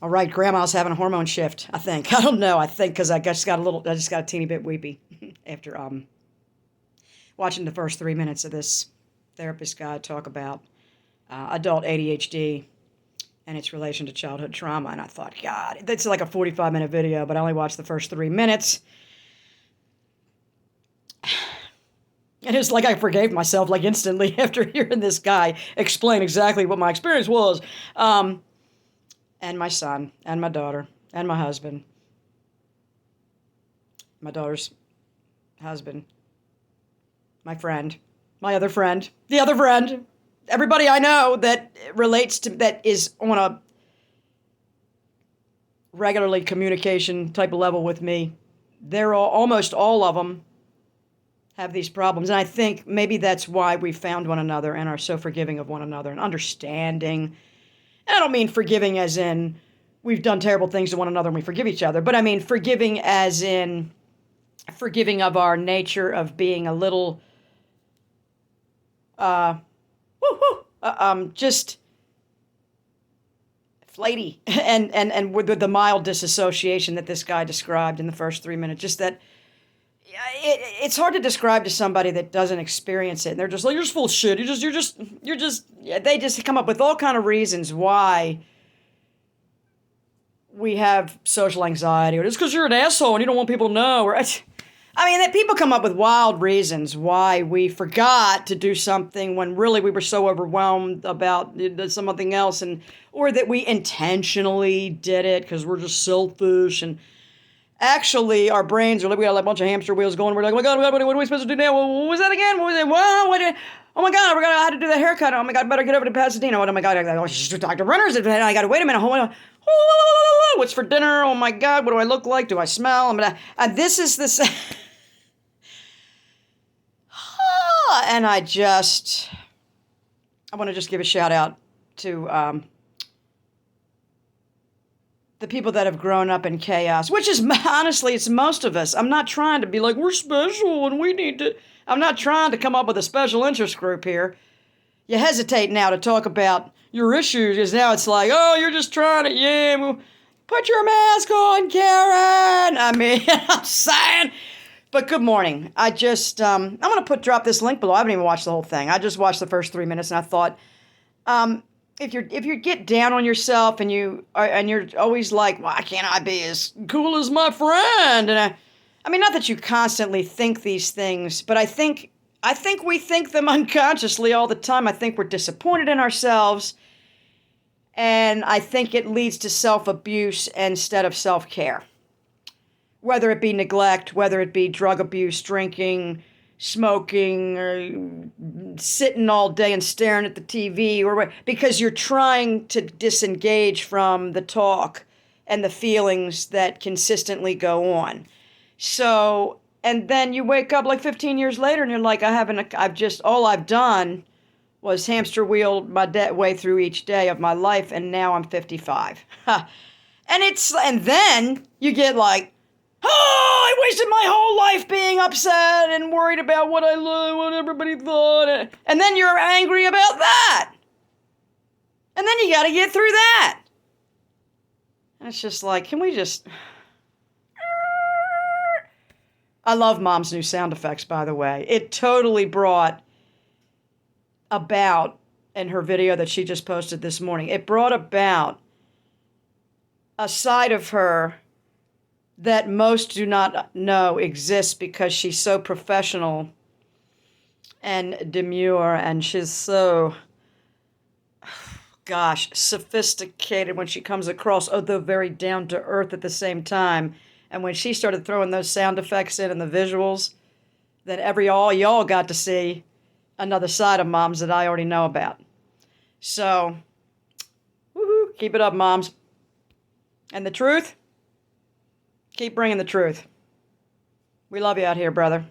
All right, Grandma's having a hormone shift, I think. I don't know. I think because I just got a teeny bit weepy after watching the first 3 minutes of this therapist guy talk about adult ADHD and its relation to childhood trauma. And I thought, God, that's like a 45-minute video, but I only watched the first 3 minutes. And it's like I forgave myself like instantly after hearing this guy explain exactly what my experience was. And my son, and my daughter, and my husband. My daughter's husband. My friend. My other friend. The other friend. Everybody I know that relates to, that is on a regularly communication type of level with me. They're almost all of them have these problems. And I think maybe that's why we found one another and are so forgiving of one another and understanding. And I don't mean forgiving as in we've done terrible things to one another and we forgive each other, but I mean forgiving as in forgiving of our nature of being a little, just flighty and with the mild disassociation that this guy described in the first 3 minutes. Just that it's hard to describe to somebody that doesn't experience it. And they're just like, you're just full of shit. They just come up with all kind of reasons why we have social anxiety, or it's because you're an asshole and you don't want people to know. Or, I mean, that people come up with wild reasons why we forgot to do something when really we were so overwhelmed about something else, or that we intentionally did it because we're just selfish. And actually, our brains are like, we got like a bunch of hamster wheels going. We're like, oh my God, what are we supposed to do now? What was that again? What was it? Wow, oh my God, I had to do the haircut. Oh my God, better get over to Pasadena. Oh my God, I got to talk to runners. I got to wait a minute. Hold on. What's for dinner? Oh my God, what do I look like? Do I smell? This is this. And I want to just give a shout out to the people that have grown up in chaos, which is, honestly, it's most of us. I'm not trying to be like, we're special and we need to. I'm not trying to come up with a special interest group here. You hesitate now to talk about your issues because now it's like, oh, you're just trying to, well, put your mask on, Karen. I mean, I'm saying. But good morning. I'm going to drop this link below. I haven't even watched the whole thing. I just watched the first 3 minutes and I thought, if you get down on yourself and you're always like, why can't I be as cool as my friend? And I mean, not that you constantly think these things, but I think we think them unconsciously all the time. I think we're disappointed in ourselves, and I think it leads to self-abuse instead of self-care. Whether it be neglect, whether it be drug abuse, drinking, smoking, or sitting all day and staring at the TV, or because you're trying to disengage from the talk and the feelings that consistently go on. So, and then you wake up like 15 years later and you're like, all I've done was hamster wheel my way through each day of my life, and now I'm 55. And then you get like, oh, I wasted my whole life being upset and worried about what everybody thought. And then you're angry about that. And then you got to get through that. And it's just like, can we just... I love Mom's new sound effects, by the way. It totally brought about, in her video that she just posted this morning, it brought about a side of her that most do not know exists because she's so professional and demure, and she's so, sophisticated when she comes across, although very down to earth at the same time. And when she started throwing those sound effects in and the visuals, then all y'all got to see another side of Moms that I already know about. So, woohoo, keep it up, Moms. And the truth? Keep bringing the truth. We love you out here, brother.